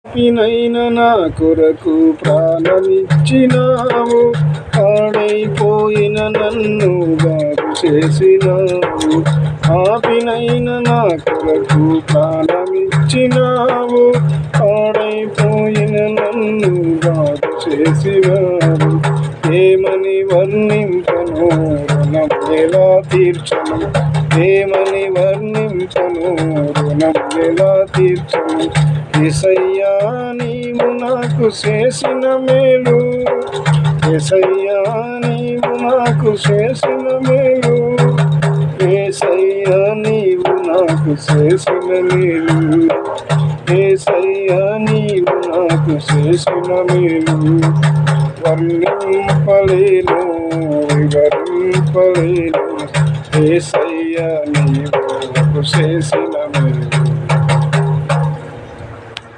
పినైన నా కొరకు ప్రాణమిచ్చినావు, పాడైపోయిన నన్ను బాగు చేసినావు. ఆపినైన నా కొరకు ప్రాణమిచ్చినావు, పాడైపోయిన నన్ను బాగు చేసినావు. ఏమని వర్ణింపను, రుణం ఎలా తీర్చను? ఏమని వర్ణింపను, రుణం ఎలా తీర్చను? యేసయ్యా నీవు నాకు చేసిన మేలు, యేసయ్యా నీవు నాకు చేసిన మేలు, యేసయ్యా నీవు నాకు చేసిన మేలు, యేసయ్యా నీవు నాకు చేసిన మేలు. వర్ణింపలేను, వివరింపలేను, యేసయ్యా నీవు నాకు చేసిన మేలు.